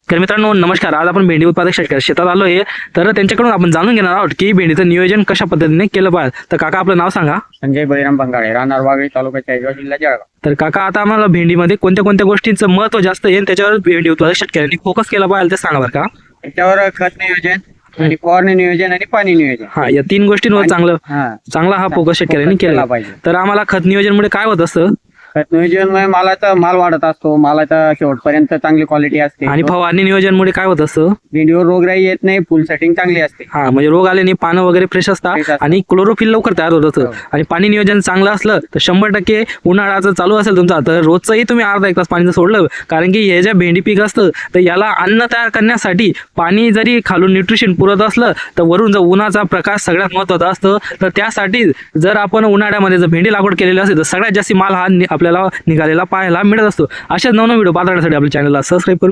तर मित्रांनो नमस्कार. आज आपण भेंडी उत्पादक शेतकरी शेतात आलो आहे. तर त्यांच्याकडून आपण जाणून घेणार आहोत की भेंडीचं नियोजन कशा पद्धतीने केलं पाहिजे. तर काका आपलं नाव सांगा. संजय बळीराम बंगाळे, राहणार वाघळी, तालुका चाळीसगाव, जिल्हा जळगाव. तर काका आता आम्हाला भेंडीमध्ये कोणत्या कोणत्या गोष्टींचं महत्त्व जास्त आहे आणि त्याच्यावर भेंडी उत्पादक शेतकऱ्यांनी फोकस केला पाहिजे ते सांगा बरं का. त्याच्यावर खत नियोजन आणि फवारणी नियोजन आणि पाणी नियोजन. हा, या 3 गोष्टींवर चांगला हा फोकस शेतकऱ्यांनी केला पाहिजे. तर आम्हाला खत नियोजनमुळे काय होत असतं खत नियोजन मालाचा माल वाढत असतो, मालाचा शेवटपर्यंत चांगली क्वालिटी असते आणि फवारणी नियोजनमुळे काय होत असतं भेंडीवर रोगराई येत नाही, फुल सेटिंग चांगली असते. हा, म्हणजे रोग आले नाही, पानं वगैरे फ्रेश असतात आणि क्लोरोफिल लवकर तयार होत असतं. आणि पाणी नियोजन चांगलं असलं तर 100% उन्हाळ्याचं चालू असेल तुमचा तर रोजचंही तुम्ही अर्धा 1 तास पाणी सोडलं, कारण की हे जे भेंडी पीक असतं तर याला अन्न तयार करण्यासाठी पाणी जरी खालून न्यूट्रिशन पुरत असलं तर वरून जर उन्हाचा प्रकाश सगळ्यात महत्त्वाचा असतं. तर त्यासाठी जर आपण उन्हाळ्यामध्ये जर भेंडी लागवड केलेली असेल तर सगळ्यात जास्त माल हा आपल्याला निघालेला पाहायला मिळत असतो. अशाच नवनवीन व्हिडिओ पाहण्यासाठी आपल्या चॅनलला सबस्क्राईब करू.